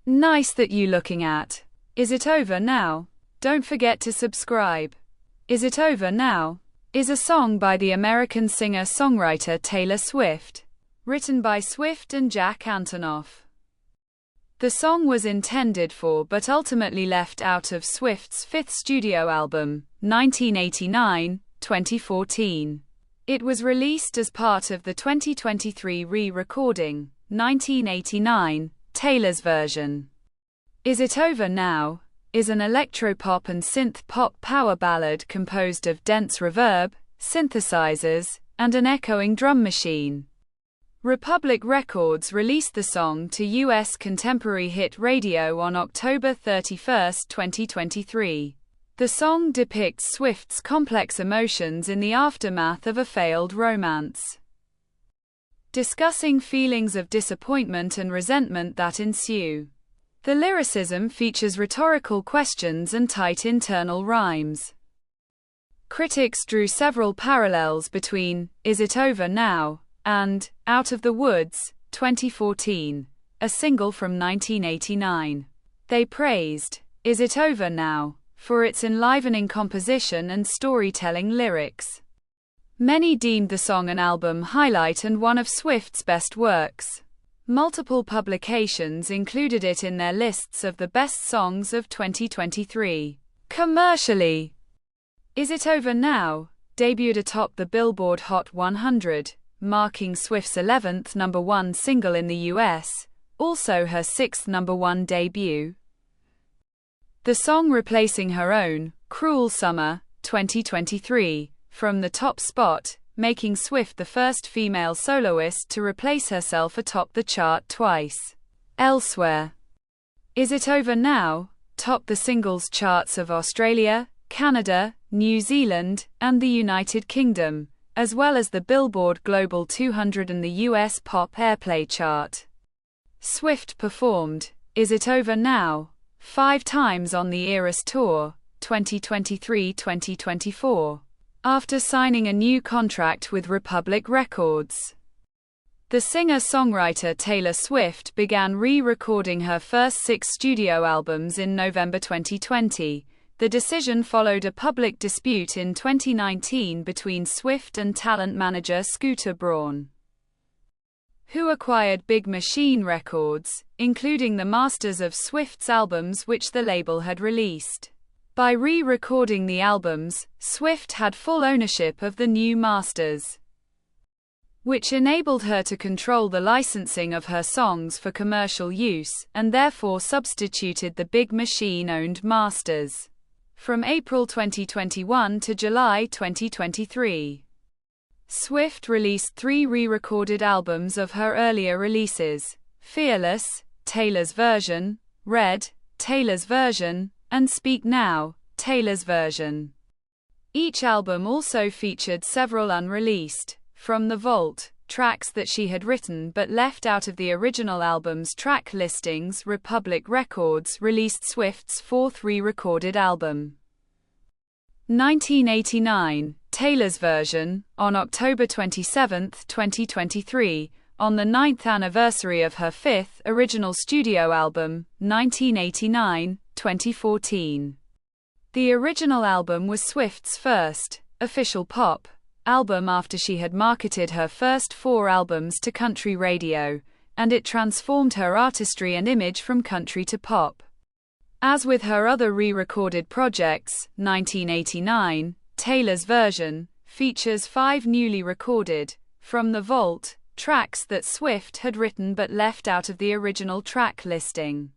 Nice that you looking at. Is it over now? Don't forget to subscribe. Is It Over Now? Is a song by the American singer-songwriter Taylor Swift, written by Swift and Jack Antonoff. The song was intended for but ultimately left out of Swift's fifth studio album, 1989-2014. It was released as part of the 2023 re-recording, 1989, Taylor's version. Is It Over Now? Is an electropop and synth-pop power ballad composed of dense reverb, synthesizers, and an echoing drum machine. Republic Records released the song to U.S. Contemporary Hit Radio on October 31, 2023. The song depicts Swift's complex emotions in the aftermath of a failed romance, discussing feelings of disappointment and resentment that ensue. The lyricism features rhetorical questions and tight internal rhymes. Critics drew several parallels between Is It Over Now? And Out of the Woods, 2014, a single from 1989. They praised Is It Over Now? For its enlivening composition and storytelling lyrics. Many deemed the song an album highlight and one of Swift's best works. Multiple publications included it in their lists of the best songs of 2023. Commercially, Is It Over Now? Debuted atop the Billboard Hot 100, marking Swift's 11th number one single in the US, also her 6th number one debut. The song replacing her own, Cruel Summer, 2023, from the top spot, making Swift the first female soloist to replace herself atop the chart twice. Elsewhere, Is It Over Now? Topped the singles charts of Australia, Canada, New Zealand, and the United Kingdom, as well as the Billboard Global 200 and the US Pop Airplay chart. Swift performed Is It Over Now? 5 times on the Eras Tour, 2023-2024, after signing a new contract with Republic Records. The singer-songwriter Taylor Swift began re-recording her first 6 studio albums in November 2020. The decision followed a public dispute in 2019 between Swift and talent manager Scooter Braun, who acquired Big Machine Records, including the masters of Swift's albums which the label had released. By re-recording the albums, Swift had full ownership of the new masters, which enabled her to control the licensing of her songs for commercial use, and therefore substituted the Big Machine-owned masters. From April 2021 to July 2023. Swift released 3 re-recorded albums of her earlier releases: Fearless, Taylor's version; Red, Taylor's version; and Speak Now, Taylor's version. Each album also featured several unreleased, from the vault, tracks that she had written but left out of the original album's track listings. Republic Records released Swift's 4th re-recorded album, 1989, Taylor's version, on October 27, 2023, on the 9th anniversary of her 5th original studio album, 1989-2014. The original album was Swift's first official pop album after she had marketed her first 4 albums to country radio, and it transformed her artistry and image from country to pop. As with her other re-recorded projects, 1989, Taylor's version, features 5 newly recorded, from the vault, tracks that Swift had written but left out of the original track listing.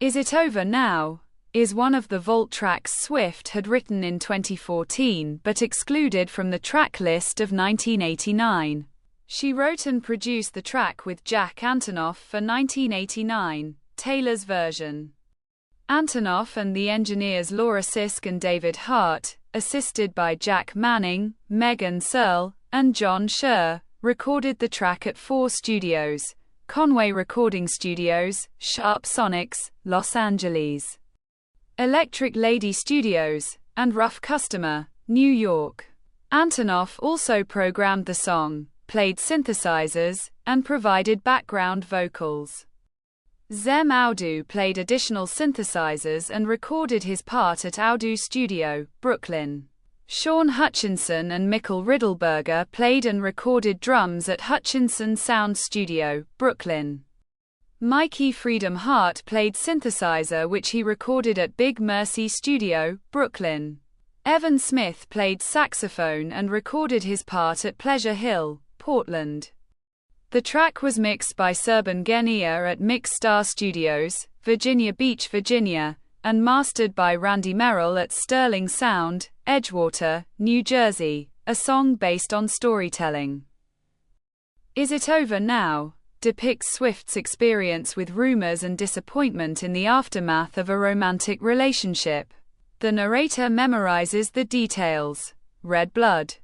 Is It Over Now? Is one of the vault tracks Swift had written in 2014 but excluded from the track list of 1989. She wrote and produced the track with Jack Antonoff for 1989, Taylor's version. Antonoff and the engineers Laura Sisk and David Hart, assisted by Jack Manning, Megan Searle, and John Scher, recorded the track at 4 studios: Conway Recording Studios, Sharp Sonics, Los Angeles, Electric Lady Studios, and Rough Customer, New York. Antonoff also programmed the song, played synthesizers, and provided background vocals. Zem Audu played additional synthesizers and recorded his part at Audu Studio, Brooklyn. Sean Hutchinson and Mikkel Riddleberger played and recorded drums at Hutchinson Sound Studio, Brooklyn. Mikey Freedom Hart played synthesizer which he recorded at Big Mercy Studio, Brooklyn. Evan Smith played saxophone and recorded his part at Pleasure Hill, Portland. The track was mixed by Serban Genia at Mixstar Studios, Virginia Beach, Virginia, and mastered by Randy Merrill at Sterling Sound, Edgewater, New Jersey, a song based on storytelling. Is It Over Now? Depicts Swift's experience with rumors and disappointment in the aftermath of a romantic relationship. The narrator memorizes the details: red blood,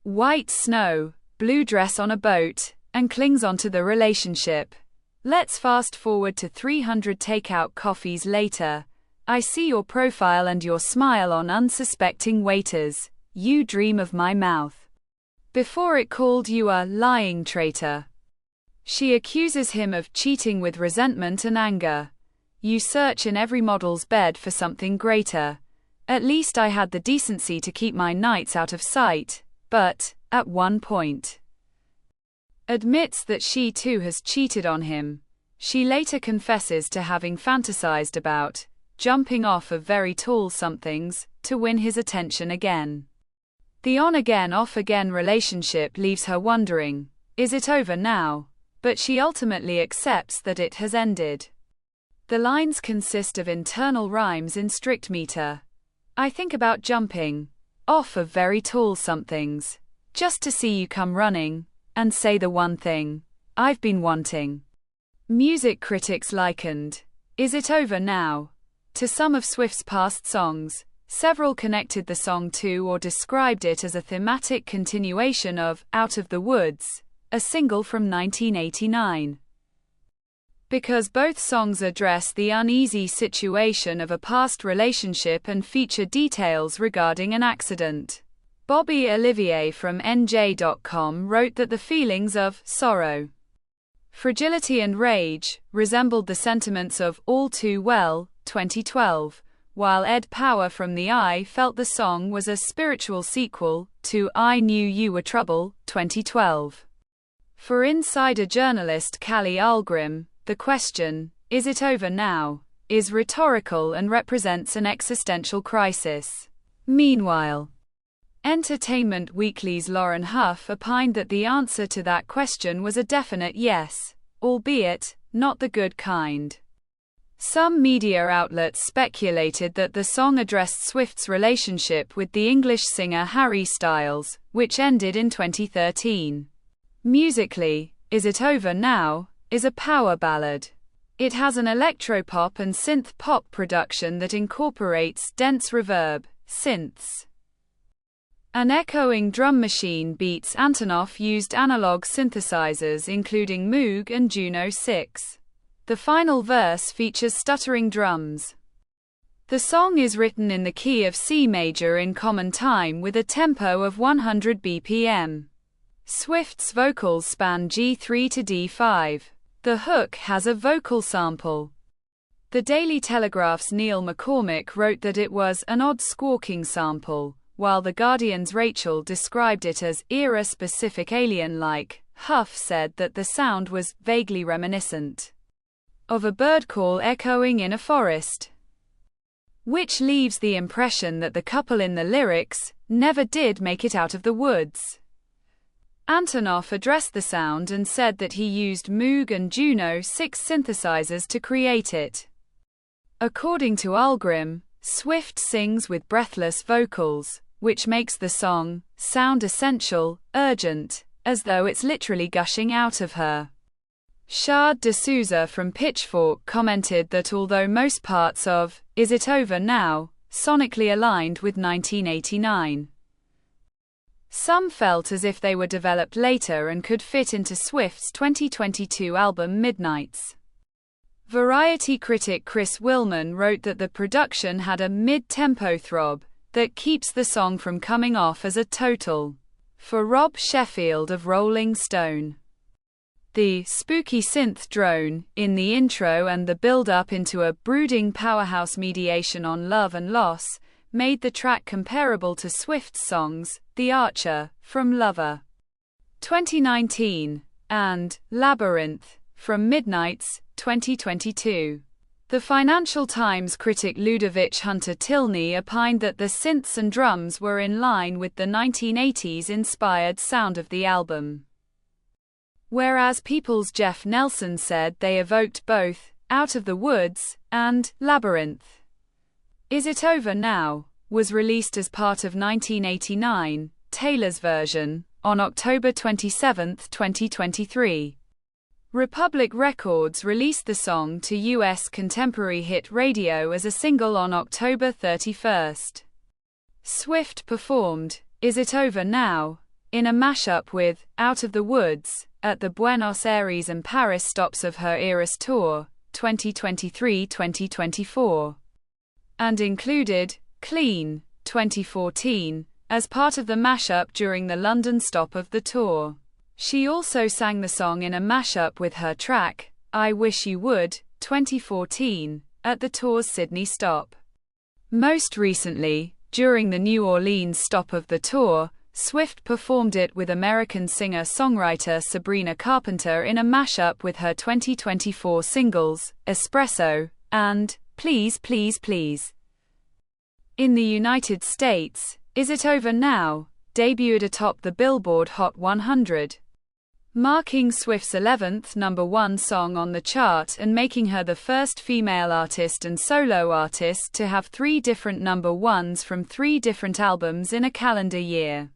white snow, blue dress on a boat, and clings onto the relationship. Let's fast forward to 300 takeout coffees later. I see your profile and your smile on unsuspecting waiters. You dream of my mouth. Before it called you a lying traitor. She accuses him of cheating with resentment and anger. You search in every model's bed for something greater. At least I had the decency to keep my nights out of sight, but, at one point, admits that she too has cheated on him. She later confesses to having fantasized about jumping off of very tall somethings to win his attention again. The on-again, off-again relationship leaves her wondering, is it over now? But she ultimately accepts that it has ended. The lines consist of internal rhymes in strict meter. I think about jumping off of very tall somethings just to see you come running and say the one thing I've been wanting. Music critics likened Is It Over Now to some of Swift's past songs. Several connected the song to or described it as a thematic continuation of Out of the Woods, a single from 1989. Because both songs address the uneasy situation of a past relationship and feature details regarding an accident. Bobby Olivier from NJ.com wrote that the feelings of sorrow, fragility and rage resembled the sentiments of All Too Well, 2012, while Ed Power from The Eye felt the song was a spiritual sequel to I Knew You Were Trouble, 2012. For insider journalist Callie Ahlgrim, the question, is it over now, is rhetorical and represents an existential crisis. Meanwhile, Entertainment Weekly's Lauren Huff opined that the answer to that question was a definite yes, albeit not the good kind. Some media outlets speculated that the song addressed Swift's relationship with the English singer Harry Styles, which ended in 2013. Musically, Is It Over Now is a power ballad. It has an electropop and synth-pop production that incorporates dense reverb, synths, an echoing drum machine beats. Antonoff used analog synthesizers including Moog and Juno 6. The final verse features stuttering drums. The song is written in the key of C major in common time with a tempo of 100 BPM. Swift's vocals span G3 to D5. The hook has a vocal sample. The Daily Telegraph's Neil McCormick wrote that it was an odd squawking sample, while The Guardian's Rachel described it as era-specific alien-like. Huff said that the sound was vaguely reminiscent of a bird call echoing in a forest, which leaves the impression that the couple in the lyrics never did make it out of the woods. Antonoff addressed the sound and said that he used Moog and Juno 6 synthesizers to create it. According to Ahlgrim, Swift sings with breathless vocals, which makes the song sound essential, urgent, as though it's literally gushing out of her. Shad D'Souza from Pitchfork commented that although most parts of Is It Over Now sonically aligned with 1989, some felt as if they were developed later and could fit into Swift's 2022 album Midnights. Variety critic Chris Willman wrote that the production had a mid-tempo throb that keeps the song from coming off as a total. For Rob Sheffield of Rolling Stone, The spooky synth drone in the intro and the build-up into a brooding powerhouse mediation on love and loss made the track comparable to Swift's songs, The Archer, from Lover 2019, and Labyrinth, from Midnights, 2022. The Financial Times critic Ludovic Hunter-Tilney opined that the synths and drums were in line with the 1980s-inspired sound of the album. Whereas People's Jeff Nelson said they evoked both Out of the Woods and Labyrinth. Is It Over Now was released as part of 1989, Taylor's version, on October 27, 2023. Republic Records released the song to U.S. contemporary hit radio as a single on October 31. Swift performed Is It Over Now in a mashup with Out of the Woods at the Buenos Aires and Paris stops of her Eras Tour, 2023-2024, and included Clean, 2014, as part of the mashup during the London stop of the tour. She also sang the song in a mashup with her track, I Wish You Would, 2014, at the tour's Sydney stop. Most recently, during the New Orleans stop of the tour, Swift performed it with American singer-songwriter Sabrina Carpenter in a mashup with her 2024 singles, Espresso, and Please Please Please. In the United States, Is It Over Now debuted atop the Billboard Hot 100, marking Swift's 11th #1 song on the chart and making her the first female artist and solo artist to have 3 different #1s from 3 different albums in a calendar year.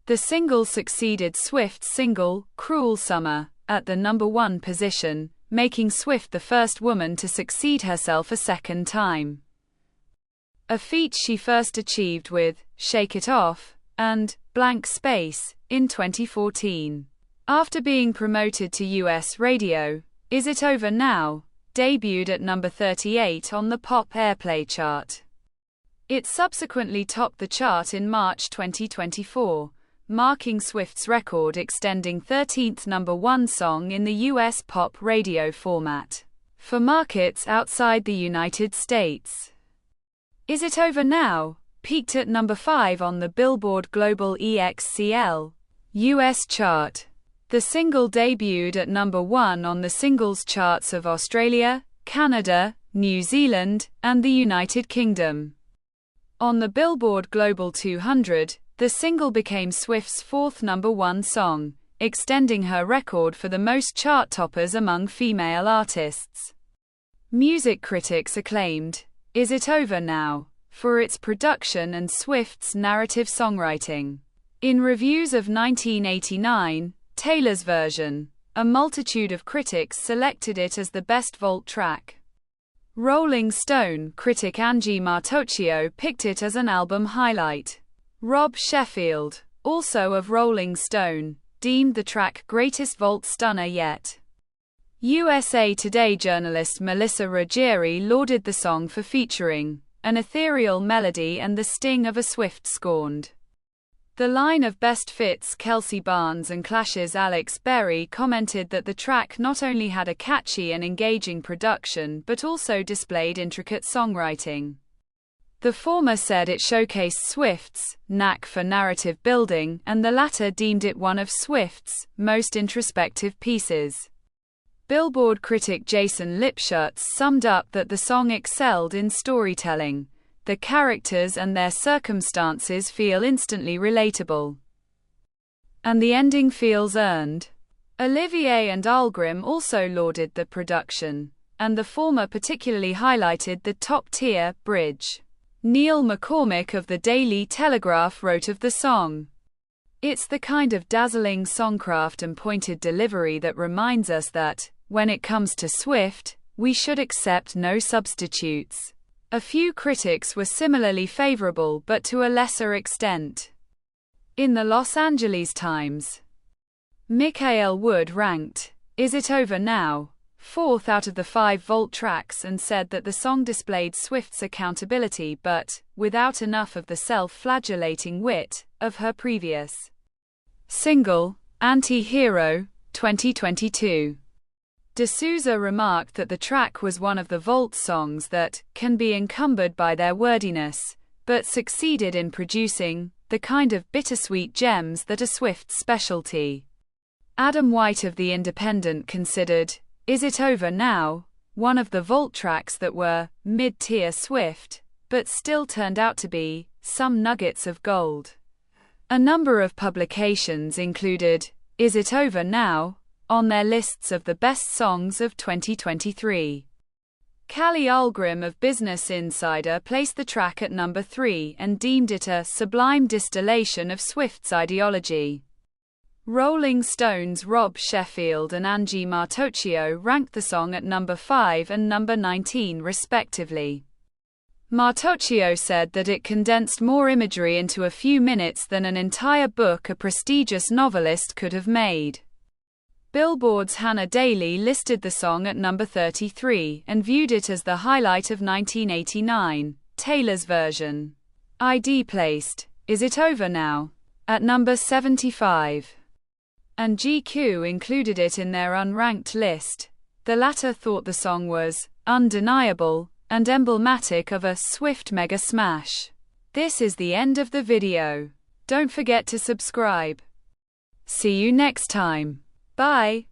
The single succeeded Swift's single, Cruel Summer, at the #1 position, making Swift the first woman to succeed herself a second time. A feat she first achieved with Shake It Off and Blank Space in 2014. After being promoted to US radio, Is It Over Now debuted at number 38 on the Pop Airplay chart. It subsequently topped the chart in March 2024, marking Swift's record extending 13th #1 song in the US pop radio format. For markets outside the United States, Is It Over Now peaked at number 5 on the Billboard Global EXCL US chart. The single debuted at number 1 on the singles charts of Australia, Canada, New Zealand, and the United Kingdom. On the Billboard Global 200, the single became Swift's 4th #1 song, extending her record for the most chart toppers among female artists. Music critics acclaimed Is It Over Now for its production and Swift's narrative songwriting. In reviews of 1989, Taylor's version, a multitude of critics selected it as the best vault track. Rolling Stone critic Angie Martocchio picked it as an album highlight. Rob Sheffield, also of Rolling Stone, deemed the track greatest vault stunner yet. USA Today journalist Melissa Ruggieri lauded the song for featuring an ethereal melody and the sting of a Swift scorned. The line of best fits Kelsey Barnes and Clash's Alex Berry commented that the track not only had a catchy and engaging production but also displayed intricate songwriting. The former said it showcased Swift's knack for narrative building, and the latter deemed it one of Swift's most introspective pieces. Billboard critic Jason Lipschutz summed up that the song excelled in storytelling. The characters and their circumstances feel instantly relatable, and the ending feels earned. Olivier and Algrim also lauded the production, and the former particularly highlighted the top-tier bridge. Neil McCormick of the Daily Telegraph wrote of the song, "It's the kind of dazzling songcraft and pointed delivery that reminds us that, when it comes to Swift, we should accept no substitutes." A few critics were similarly favorable but to a lesser extent. In the Los Angeles Times, Michael Wood ranked Is It Over Now 4th out of the 5 vault tracks and said that the song displayed Swift's accountability but without enough of the self-flagellating wit of her previous single, Anti-Hero, 2022. D'Souza remarked that the track was one of the Vault songs that can be encumbered by their wordiness, but succeeded in producing the kind of bittersweet gems that are Swift's specialty. Adam White of The Independent considered Is It Over Now one of the Vault tracks that were mid-tier Swift, but still turned out to be some nuggets of gold. A number of publications included Is It Over Now on their lists of the best songs of 2023. Callie Ulgrim of Business Insider placed the track at number 3 and deemed it a sublime distillation of Swift's ideology. Rolling Stone's Rob Sheffield and Angie Martocchio ranked the song at number 5 and number 19 respectively. Martocchio said that it condensed more imagery into a few minutes than an entire book a prestigious novelist could have made. Billboard's Hannah Daly listed the song at number 33 and viewed it as the highlight of 1989, Taylor's version. ID placed Is It Over Now at number 75. And GQ included it in their unranked list. The latter thought the song was undeniable and emblematic of a Swift mega smash. This is the end of the video. Don't forget to subscribe. See you next time. Bye.